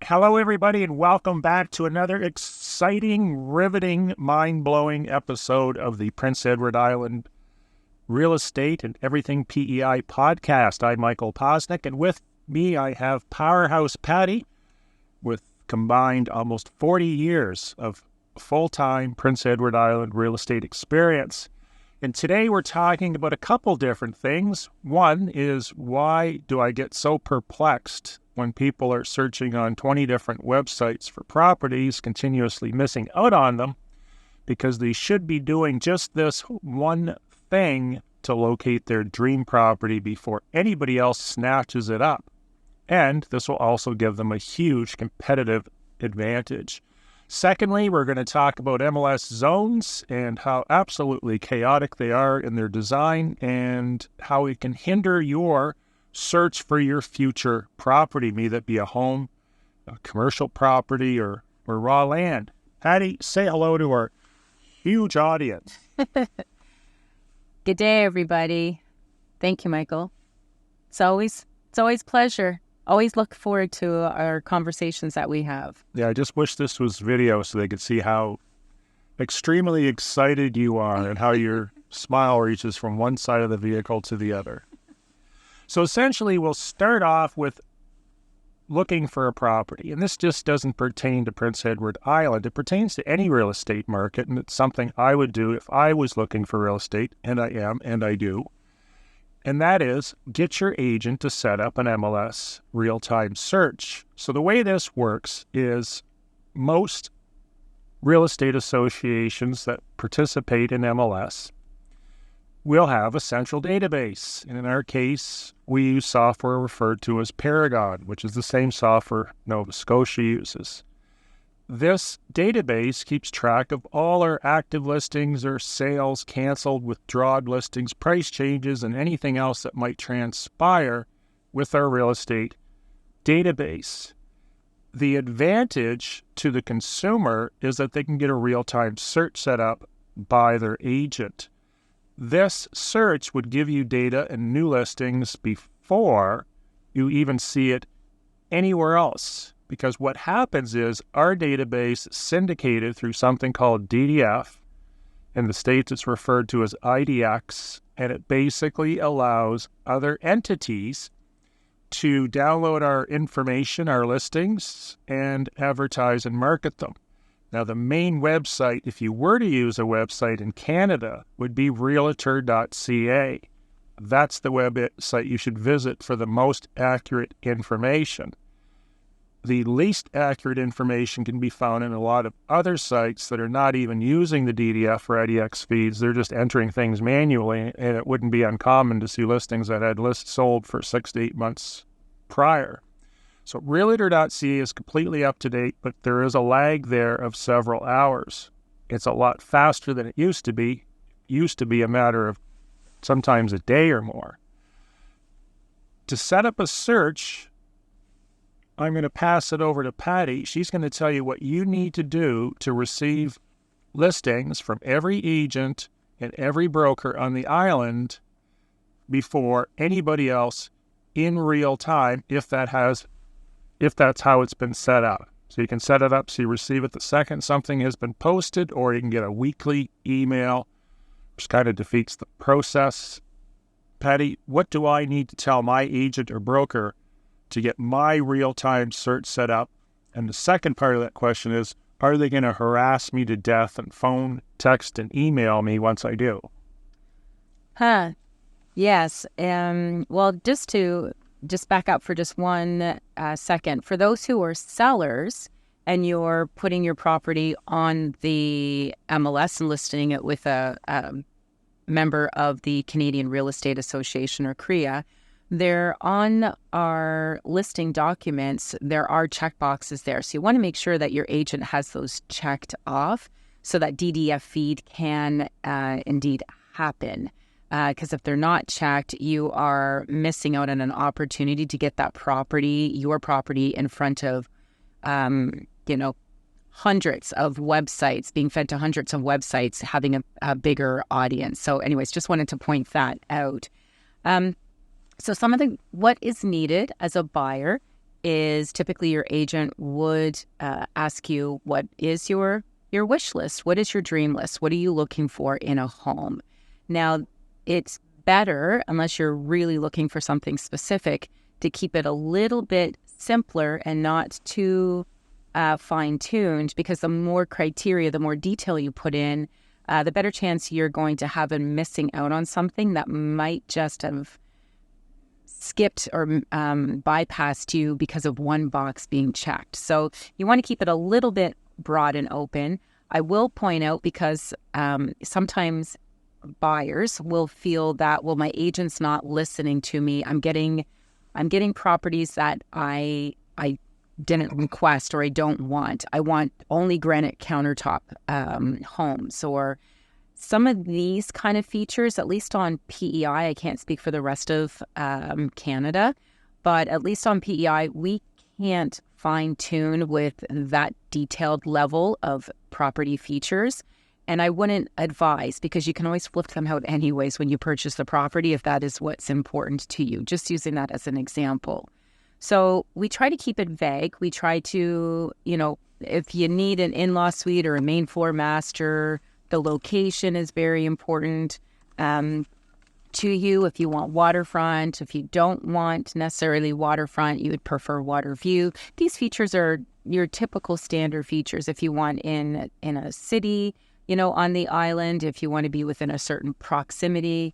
Hello, everybody, and welcome back to another exciting, riveting, mind-blowing episode of the Prince Edward Island Real Estate and Everything PEI podcast. I'm Michael Posnick, and with me I have Powerhouse Patty with combined almost 40 years of full-time Prince Edward Island real estate experience. And today we're talking about a couple different things. One is, why do I get so perplexed when people are searching on 20 different websites for properties, continuously missing out on them, because they should be doing just this one thing to locate their dream property before anybody else snatches it up. And this will also give them a huge competitive advantage. Secondly, we're going to talk about MLS zones and how absolutely chaotic they are in their design and how it can hinder your search for your future property, may that be a home, a commercial property, or raw land. Patty, say hello to our huge audience. Good day, everybody. Thank you, Michael. It's always pleasure. Always look forward to our conversations that we have. Yeah, I just wish this was video so they could see how extremely excited you are and how your smile reaches from one side of the vehicle to the other. So essentially, we'll start off with looking for a property. And this just doesn't pertain to Prince Edward Island. It pertains to any real estate market, and it's something I would do if I was looking for real estate, and I am, and I do. And that is, get your agent to set up an MLS real-time search. So the way this works is most real estate associations that participate in MLS will have a central database. And in our case, we use software referred to as Paragon, which is the same software Nova Scotia uses. This database keeps track of all our active listings or sales, canceled, withdrawn listings, price changes, and anything else that might transpire with our real estate database. The advantage to the consumer is that they can get a real-time search set up by their agent. This search would give you data and new listings before you even see it anywhere else. Because what happens is our database is syndicated through something called DDF. In the States, it's referred to as IDX, and it basically allows other entities to download our information, our listings, and advertise and market them. Now, the main website, if you were to use a website in Canada, would be realtor.ca. That's the website you should visit for the most accurate information. The least accurate information can be found in a lot of other sites that are not even using the DDF or IDX feeds. They're just entering things manually, and it wouldn't be uncommon to see listings that had lists sold for 6 to 8 months prior. So realtor.ca is completely up to date, but there is a lag there of several hours. It's a lot faster than it used to be. It used to be a matter of sometimes a day or more. To set up a search, I'm going to pass it over to Patty. She's going to tell you what you need to do to receive listings from every agent and every broker on the island before anybody else in real time, if that's how it's been set up. So you can set it up so you receive it the second something has been posted, or you can get a weekly email, which kind of defeats the process. Patty, what do I need to tell my agent or broker to get my real-time search set up? And the second part of that question is, are they going to harass me to death and phone, text, and email me once I do? Yes. Well, just back up for just one second. For those who are sellers and you're putting your property on the MLS and listing it with a member of the Canadian Real Estate Association, or CREA, there on our listing documents, there are checkboxes there. So you want to make sure that your agent has those checked off so that DDF feed can indeed happen. Because if they're not checked, you are missing out on an opportunity to get that property, your property, in front of, hundreds of websites, being fed to hundreds of websites, having a bigger audience. So anyways, just wanted to point that out. So what is needed as a buyer is typically your agent would ask you, what is your wish list? What is your dream list? What are you looking for in a home? Now, it's better, unless you're really looking for something specific, to keep it a little bit simpler and not too fine-tuned, because the more criteria, the more detail you put in, the better chance you're going to have in missing out on something that might just have skipped or bypassed you because of one box being checked. So you want to keep it a little bit broad and open. I will point out, because sometimes buyers will feel that, well, my agent's not listening to me. I'm getting properties that I didn't request or I don't want. I want only granite countertop homes, or some of these kind of features, at least on PEI. I can't speak for the rest of Canada, but at least on PEI, we can't fine tune with that detailed level of property features. And I wouldn't advise, because you can always flip them out anyways when you purchase the property, if that is what's important to you. Just using that as an example. So we try to keep it vague. We try to, if you need an in-law suite or a main floor master, the location is very important to you. If you want waterfront, if you don't want necessarily waterfront, you would prefer water view. These features are your typical standard features. If you want in a city, on the island, if you want to be within a certain proximity,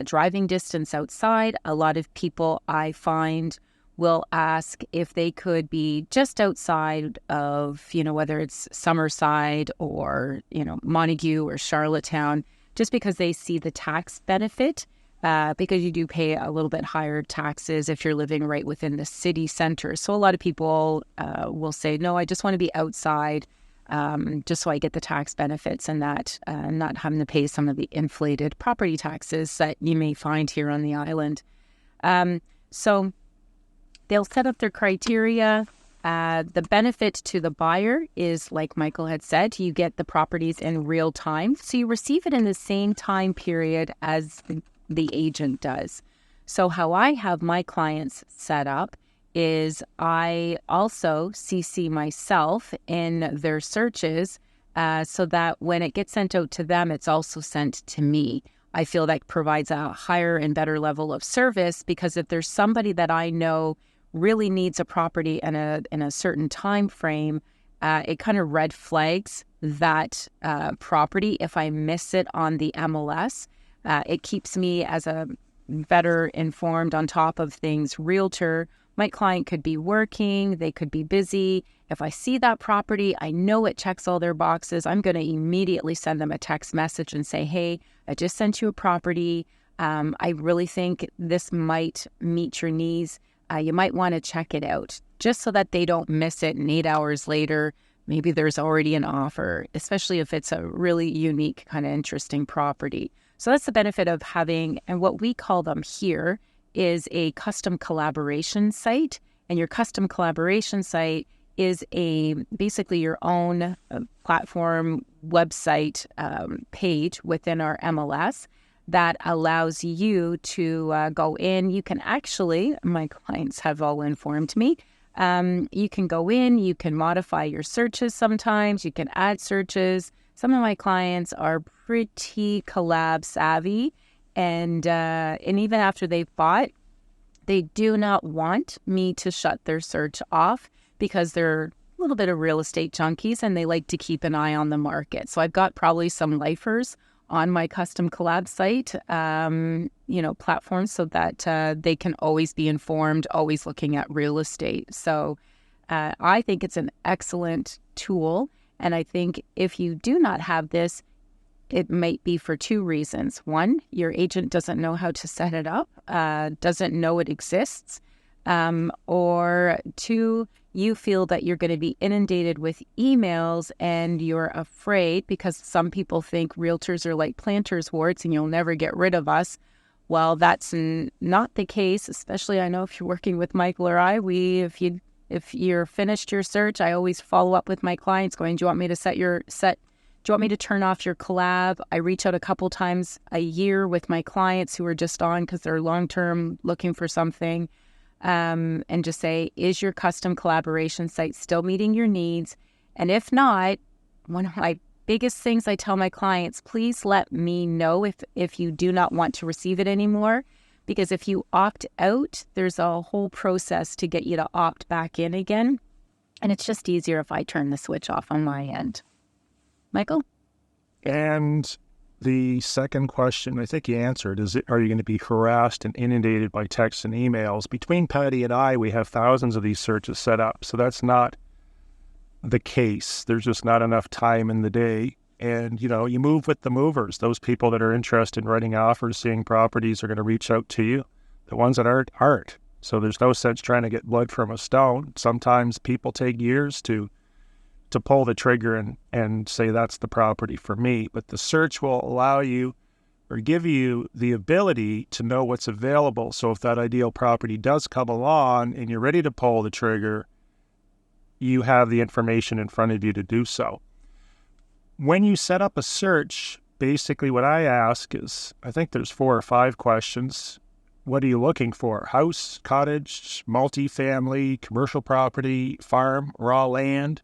driving distance outside. A lot of people, I find, will ask if they could be just outside of, whether it's Summerside or, Montague or Charlottetown, just because they see the tax benefit, because you do pay a little bit higher taxes if you're living right within the city center. So a lot of people will say, no, I just want to be outside, just so I get the tax benefits and that not having to pay some of the inflated property taxes that you may find here on the island. So they'll set up their criteria. The benefit to the buyer is, like Michael had said, you get the properties in real time. So you receive it in the same time period as the agent does. So how I have my clients set up is I also CC myself in their searches so that when it gets sent out to them, it's also sent to me. I feel that provides a higher and better level of service, because if there's somebody that I know really needs a property in a certain time frame, it kind of red flags that property. If I miss it on the MLS, it keeps me as a better informed, on top of things, realtor. My client could be working, they could be busy. If I see that property, I know it checks all their boxes. I'm going to immediately send them a text message and say, hey, I just sent you a property. I really think this might meet your needs. You might want to check it out, just so that they don't miss it. And 8 hours later, maybe there's already an offer, especially if it's a really unique, kind of interesting property. So that's the benefit of having, and what we call them here is a custom collaboration site. And your custom collaboration site is basically your own platform website page within our MLS that allows you to go in. You can actually, my clients have all informed me, you can go in, you can modify your searches sometimes, you can add searches. Some of my clients are pretty collab savvy, and even after they've bought, they do not want me to shut their search off, because they're a little bit of real estate junkies and they like to keep an eye on the market. So I've got probably some lifers on my custom collab site, platforms, so that they can always be informed, always looking at real estate. So I think it's an excellent tool. And I think if you do not have this, it might be for two reasons. One, your agent doesn't know how to set it up, doesn't know it exists. Or two, you feel that you're going to be inundated with emails and you're afraid, because some people think realtors are like planters' warts and you'll never get rid of us. Well, that's not the case, especially I know if you're working with Michael or I, if you're finished your search, I always follow up with my clients going, do you want me to do you want me to turn off your collab? I reach out a couple times a year with my clients who are just on because they're long-term looking for something. and just say, is your custom collaboration site still meeting your needs? And if not, one of my biggest things I tell my clients, please let me know if you do not want to receive it anymore. Because if you opt out, there's a whole process to get you to opt back in again. And it's just easier if I turn the switch off on my end. Michael? And the second question, I think you answered, is are you going to be harassed and inundated by texts and emails? Between Patty and I, we have thousands of these searches set up. So that's not the case. There's just not enough time in the day. And, you move with the movers. Those people that are interested in writing offers, seeing properties are going to reach out to you. The ones that aren't. So there's no sense trying to get blood from a stone. Sometimes people take years to pull the trigger and say that's the property for me. But the search will allow you or give you the ability to know what's available. So if that ideal property does come along and you're ready to pull the trigger, you have the information in front of you to do so. When you set up a search, basically what I ask is, I think there's 4 or 5 questions. What are you looking for? House, cottage, multifamily, commercial property, farm, raw land?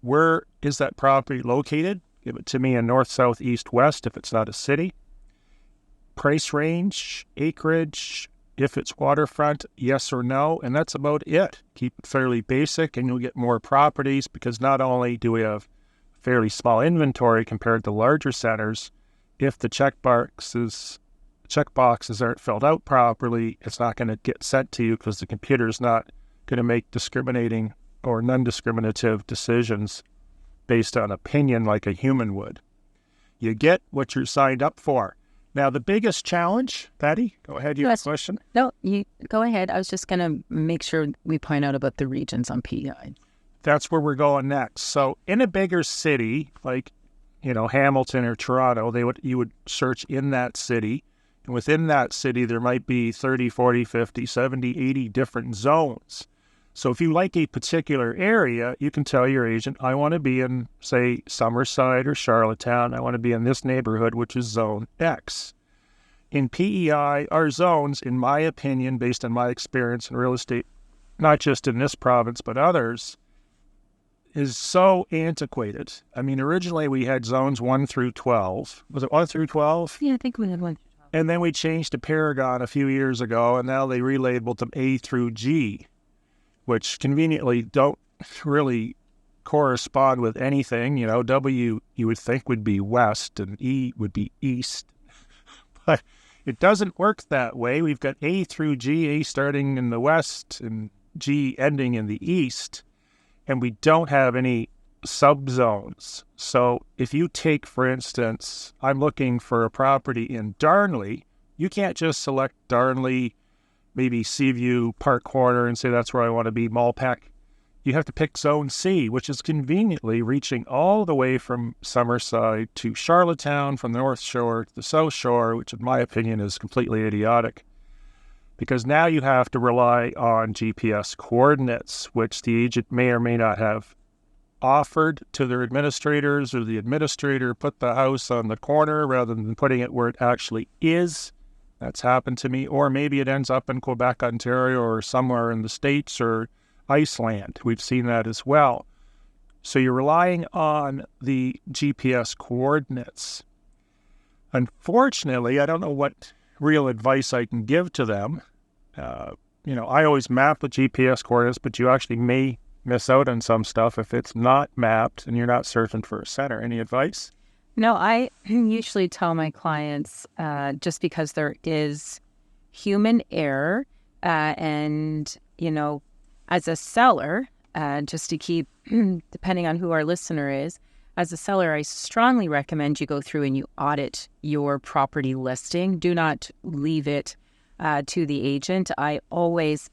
Where is that property located? Give it to me in north, south, east, west if it's not a city. Price range, acreage, if it's waterfront, yes or no, and that's about it. Keep it fairly basic and you'll get more properties because not only do we have fairly small inventory compared to larger centers, if the checkboxes aren't filled out properly, it's not going to get sent to you because the computer's not going to make discriminating or non-discriminative decisions based on opinion like a human would. You get what you're signed up for. Now, the biggest challenge, Patty, go ahead, you have a question? No, you go ahead. I was just going to make sure we point out about the regions on PEI. That's where we're going next. So in a bigger city, like, Hamilton or Toronto, you would search in that city. And within that city, there might be 30, 40, 50, 70, 80 different zones. So if you like a particular area, you can tell your agent, I want to be in, say, Summerside or Charlottetown. I want to be in this neighborhood, which is zone X. In PEI, our zones, in my opinion, based on my experience in real estate, not just in this province, but others, is so antiquated. I mean, originally we had zones 1 through 12. Was it 1 through 12? Yeah, I think we had 1 through 12. And then we changed to Paragon a few years ago, and now they relabeled them A through G, which conveniently don't really correspond with anything. W you would think would be west and E would be east. But it doesn't work that way. We've got A through G, A starting in the west and G ending in the east. And we don't have any subzones. So if you take, for instance, I'm looking for a property in Darnley, you can't just select Darnley, maybe Seaview, Park Corner, and say that's where I want to be, Malpeck. You have to pick Zone C, which is conveniently reaching all the way from Summerside to Charlottetown, from the North Shore to the South Shore, which in my opinion is completely idiotic. Because now you have to rely on GPS coordinates, which the agent may or may not have offered to their administrators, or the administrator put the house on the corner rather than putting it where it actually is. That's happened to me. Or maybe it ends up in Quebec, Ontario, or somewhere in the States, or Iceland. We've seen that as well. So you're relying on the GPS coordinates. Unfortunately, I don't know what real advice I can give to them. I always map the GPS coordinates, but you actually may miss out on some stuff if it's not mapped and you're not searching for a center. Any advice? No, I usually tell my clients, just because there is human error, and, as a seller, just to keep, depending on who our listener is, as a seller, I strongly recommend you go through and you audit your property listing. Do not leave it to the agent. I always,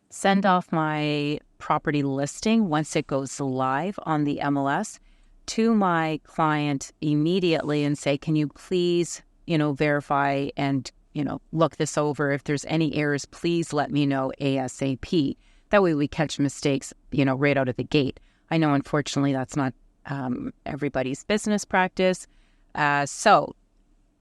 send off my property listing once it goes live on the MLS to my client immediately and say, can you please, verify and, look this over. If there's any errors, please let me know ASAP. That way we catch mistakes, right out of the gate. I know, unfortunately, that's not everybody's business practice. So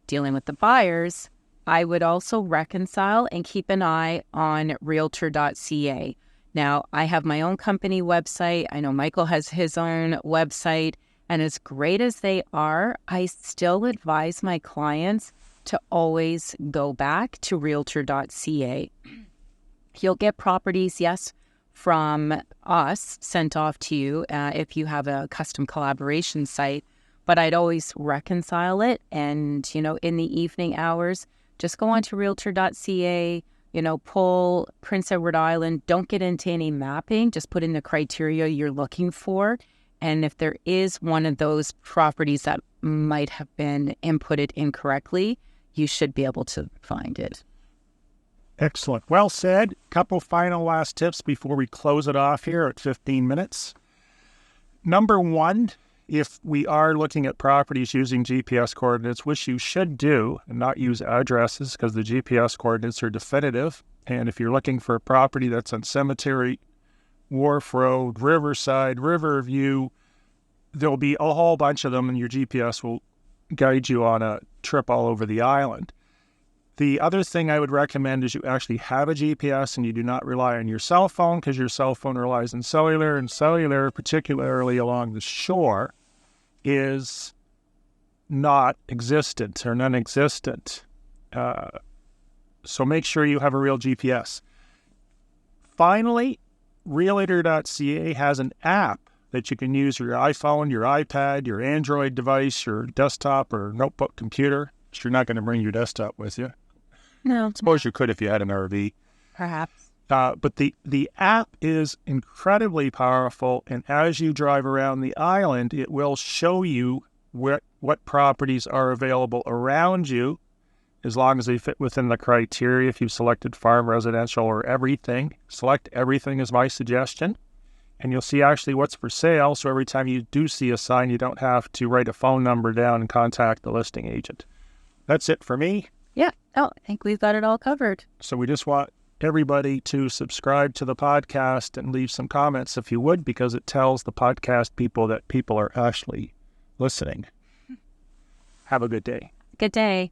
dealing with the buyers, I would also reconcile and keep an eye on realtor.ca. Now, I have my own company website. I know Michael has his own website. And as great as they are, I still advise my clients to always go back to realtor.ca. You'll get properties, yes, from us sent off to you if you have a custom collaboration site. But I'd always reconcile it. And, in the evening hours, just go on to realtor.ca, pull Prince Edward Island. Don't get into any mapping. Just put in the criteria you're looking for. And if there is one of those properties that might have been inputted incorrectly, you should be able to find it. Excellent. Well said. Couple final last tips before we close it off here at 15 minutes. Number one, if we are looking at properties using GPS coordinates, which you should do and not use addresses because the GPS coordinates are definitive. And if you're looking for a property that's on Cemetery, Wharf Road, Riverside, Riverview, there'll be a whole bunch of them, and your GPS will guide you on a trip all over the island. The other thing I would recommend is you actually have a GPS and you do not rely on your cell phone, because your cell phone relies on cellular, and cellular, particularly along the shore, is not existent or non-existent. So make sure you have a real GPS. Finally, Realtor.ca has an app that you can use your iPhone, your iPad, your Android device, your desktop or notebook computer. You're not going to bring your desktop with you. No. I suppose you could if you had an RV. Perhaps. But the app is incredibly powerful, and as you drive around the island, it will show you what properties are available around you, as long as they fit within the criteria. If you've selected farm, residential, or everything, select everything is my suggestion. And you'll see actually what's for sale, so every time you do see a sign, you don't have to write a phone number down and contact the listing agent. That's it for me. Yeah. Oh, I think we've got it all covered. So we just want everybody to subscribe to the podcast and leave some comments if you would, because it tells the podcast people that people are actually listening. Have a good day. Good day.